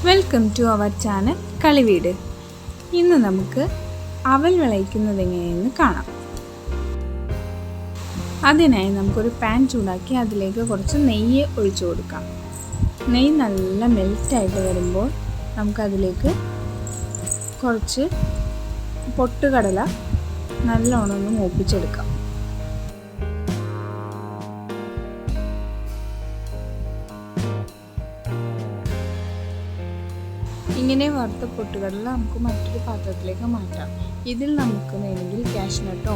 Welcome to our channel കളിവീട്. ഇന്ന് നമുക്ക് അവൽ വിളയിക്കുന്നത് എങ്ങനെയെന്ന് കാണാം. അതിനായി നമുക്കൊരു പാൻ ചൂടാക്കി അതിലേക്ക് കുറച്ച് നെയ്യ് ഒഴിച്ചു കൊടുക്കാം. നെയ്യ് നല്ല മെൽറ്റായിട്ട് വരുമ്പോൾ നമുക്കതിലേക്ക് കുറച്ച് പൊട്ടുകടല നല്ലോണം ഒന്ന് മൂപ്പിച്ചെടുക്കാം. ഇങ്ങനെ വറുത്ത പൊട്ടുകടല നമുക്ക് മറ്റൊരു പാത്രത്തിലേക്ക് മാറ്റാം. ഇതിൽ നമുക്ക് വേണമെങ്കിൽ കാഷ്നട്ടോ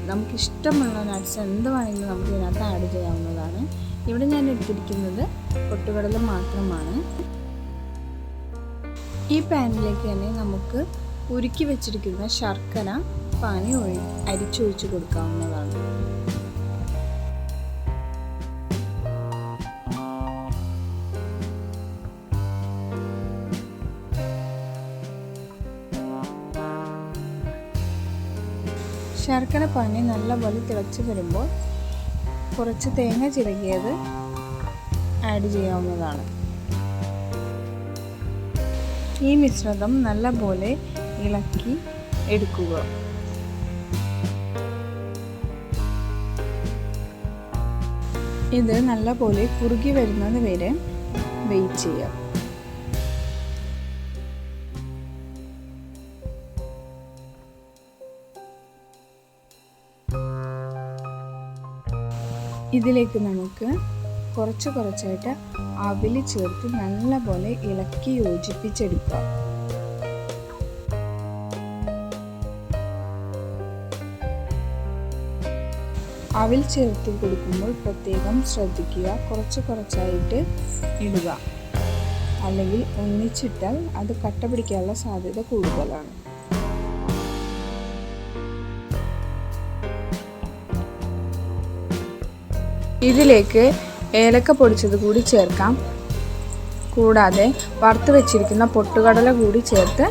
നമുക്കിഷ്ടമുള്ള നട്ട്സ് എന്ത് വേണമെങ്കിലും നമുക്ക് ഇതിനകത്ത് ആഡ് ചെയ്യാവുന്നതാണ്. ഇവിടെ ഞാൻ എടുത്തിരിക്കുന്നത് പൊട്ടുകടല മാത്രമാണ്. ഈ പാനിലേക്ക് തന്നെ നമുക്ക് ഉരുക്കി വെച്ചിരിക്കുന്ന ശർക്കര പാനി അരിച്ചൊഴിച്ച് കൊടുക്കാവുന്നതാണ്. ശർക്കര പാനി നല്ലപോലെ തിളച്ച് വരുമ്പോൾ കുറച്ച് തേങ്ങ ചിരകിയത് ആഡ് ചെയ്യാവുന്നതാണ്. ഈ മിശ്രിതം നല്ലപോലെ ഇളക്കി എടുക്കുക. ഇത് നല്ലപോലെ കുറുകി വരുന്നത് വരെ വെയിറ്റ് ചെയ്യാം. ഇതിലേക്ക് നമുക്ക് കുറച്ചായിട്ട് അവിൽ ചേർത്ത് നല്ലപോലെ ഇളക്കി യോജിപ്പിച്ചെടുക്കുക. അവിൽ ചേർത്ത് കൊടുക്കുമ്പോൾ പ്രത്യേകം ശ്രദ്ധിക്കുക. കുറച്ചായിട്ട് ഇടുക, അല്ലെങ്കിൽ ഒന്നിച്ചിട്ടാൽ അത് കട്ട പിടിക്കാനുള്ള സാധ്യത കൂടുതലാണ്. ഇതിലേക്ക് ഏലക്ക പൊടിച്ചത് കൂടി ചേർക്കാം. കൂടാതെ വറുത്ത് വെച്ചിരിക്കുന്ന പൊട്ടുകടല കൂടി ചേർത്ത്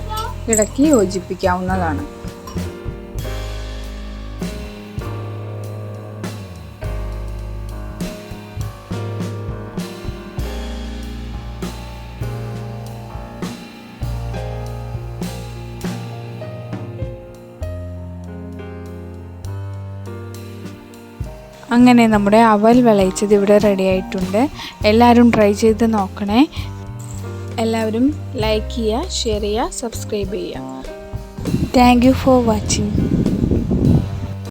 ഇളക്കി യോജിപ്പിക്കാവുന്നതാണ്. അങ്ങനെ നമ്മുടെ അവൽ വിളയിച്ചത് ഇവിടെ റെഡി ആയിട്ടുണ്ട്. എല്ലാവരും ട്രൈ ചെയ്ത് നോക്കണേ. എല്ലാവരും ലൈക്ക് ചെയ്യുക, ഷെയർ ചെയ്യുക, സബ്സ്ക്രൈബ് ചെയ്യുക. Thank you for watching.